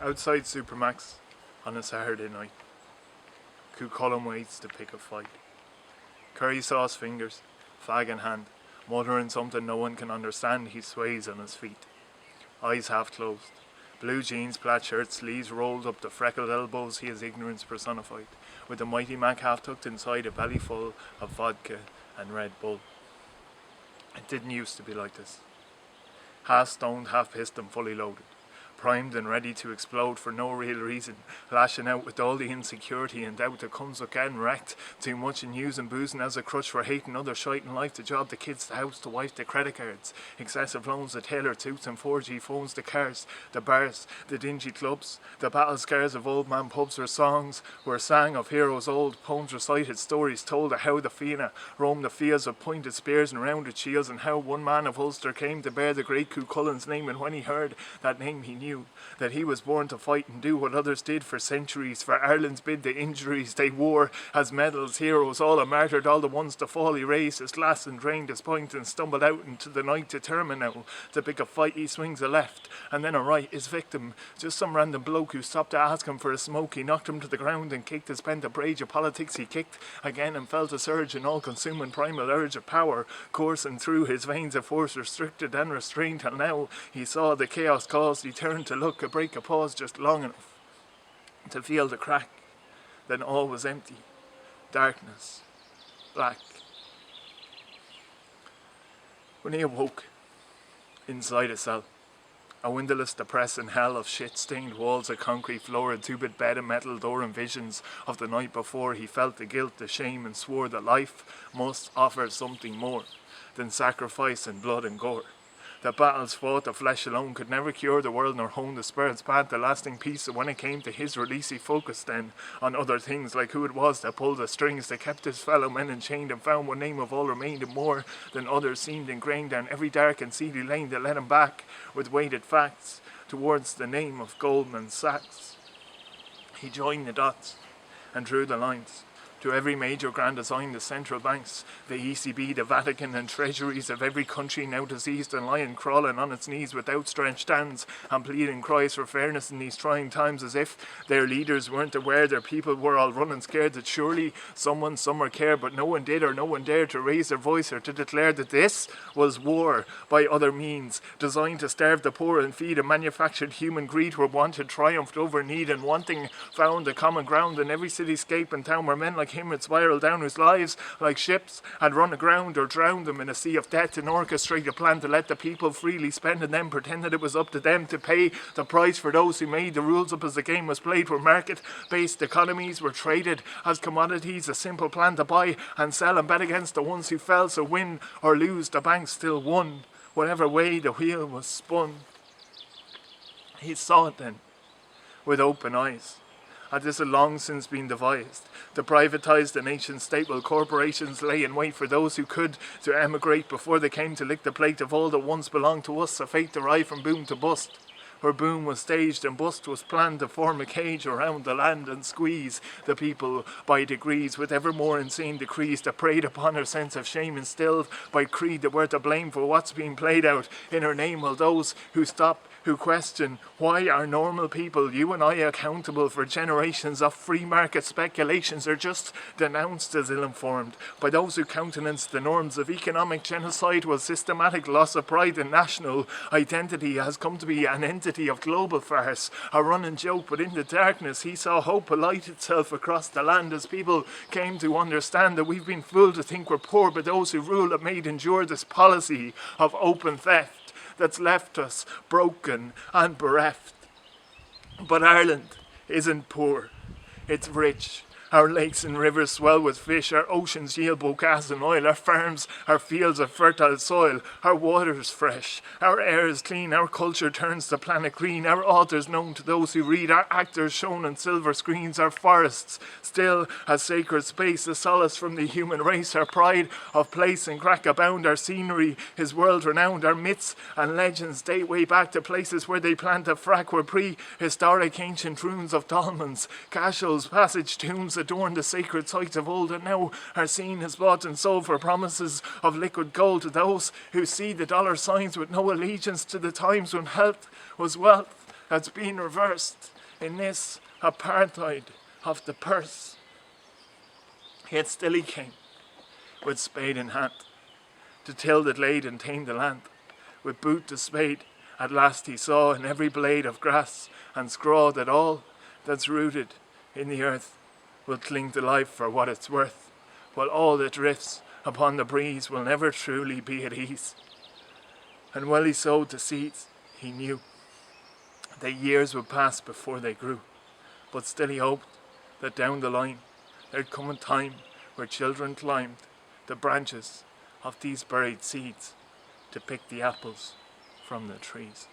Outside Supermax on a Saturday night. Cúchulainn waits to pick a fight. Curry sauce fingers, flag in hand, muttering something no one can understand, he sways on his feet. Eyes half closed. Blue jeans, plaid shirt, sleeves rolled up to freckled elbows, he is ignorance personified, with the mighty Mac half tucked inside a belly full of vodka and Red Bull. It didn't used to be like this. Half stoned, half pissed and fully loaded. Primed and ready to explode for no real reason, lashing out with all the insecurity and doubt that comes with getting wrecked, too much in using boozing as a crutch for hating other shite in life, the job, the kids, the house, the wife, the credit cards, excessive loans, the tailor toots and 4G phones, the cars, the bars, the dingy clubs, the battle scars of old man pubs where songs were sang of heroes old, poems recited, stories told of how the Fianna roamed the fields with pointed spears and rounded shields, and how one man of Ulster came to bear the great Cúchulainn's name, and when he heard that name he knew that he was born to fight and do what others did for centuries, for Ireland's bid the injuries they wore as medals, heroes, all are martyred, all the ones to fall. He raised his glass and drained his pint and stumbled out into the night, determined now to pick a fight. He swings a left and then a right. His victim, just some random bloke who stopped to ask him for a smoke. He knocked him to the ground and kicked his pent-up rage of politics. He kicked again and felt a surge, an all-consuming primal urge of power coursing through his veins, a force restricted and restrained till now he saw the chaos caused. He turned to look, a break, a pause just long enough to feel the crack. Then all was empty. Darkness. Black. When he awoke, inside a cell, a windowless, depressing hell of shit-stained walls, a concrete floor, a two-bit bed, a metal door, and visions of the night before, he felt the guilt, the shame, and swore that life must offer something more than sacrifice and blood and gore. The battles fought, the flesh alone could never cure the world nor hone the spirit's path, the lasting peace. So when it came to his release, he focused then on other things, like who it was that pulled the strings, that kept his fellow men enchained, and found one name of all remained, and more than others seemed ingrained down every dark and seedy lane that led him back with weighted facts towards the name of Goldman Sachs. He joined the dots and drew the lines. To every major grand design, the central banks, the ECB, the Vatican and treasuries of every country now diseased and lying crawling on its knees with outstretched hands and pleading cries for fairness in these trying times, as if their leaders weren't aware their people were all running scared that surely someone somewhere cared, but no one did or no one dared to raise their voice or to declare that this was war by other means, designed to starve the poor and feed a manufactured human greed where wanted triumphed over need, and wanting found a common ground in every cityscape and town where men like him had spiraled down, whose lives, like ships, had run aground or drowned them in a sea of debt, and orchestrate a plan to let the people freely spend, and then pretend that it was up to them to pay the price for those who made the rules up as the game was played, where market-based economies were traded as commodities, a simple plan to buy and sell and bet against the ones who fell, so win or lose, the banks still won, whatever way the wheel was spun. He saw it then, with open eyes. Had this long since been devised, to privatise the nation state, while corporations lay in wait for those who could to emigrate before they came to lick the plate of all that once belonged to us, a fate derived from boom to bust, where boom was staged and bust was planned to form a cage around the land and squeeze the people by degrees, with ever more insane decrees that preyed upon her sense of shame, instilled by creed that were to blame for what's being played out in her name, while those who stop, who question, why are normal people, you and I, accountable for generations of free market speculations, are just denounced as ill-informed by those who countenance the norms of economic genocide, while systematic loss of pride and national identity has come to be an entity of global farce, a running joke. But in the darkness he saw hope alight itself across the land, as people came to understand that we've been fooled to think we're poor, but those who rule have made endure this policy of open theft that's left us broken and bereft. But Ireland isn't poor, it's rich. Our lakes and rivers swell with fish, our oceans yield both gas and oil, our farms, our fields of fertile soil, our water's fresh, our air is clean, our culture turns the planet green, our authors known to those who read, our actors shown on silver screens, our forests still a sacred space, a solace from the human race, our pride of place and crack abound, our scenery is world renowned, our myths and legends date way back to places where they plant a frack, where prehistoric ancient ruins of dolmens, castles, passage tombs adorn the sacred sites of old, and now are seen as bought and sold for promises of liquid gold to those who see the dollar signs with no allegiance to the times when health was wealth that's been reversed. in this apartheid of the purse. Yet still he came, with spade in hand, to till the glade and tame the land. With boot to spade, at last he saw in every blade of grass and scraw that all that's rooted in the earth will cling to life for what it's worth, while all that drifts upon the breeze will never truly be at ease. And while he sowed the seeds, he knew that years would pass before they grew, but still he hoped that down the line there'd come a time where children climbed the branches of these buried seeds to pick the apples from the trees.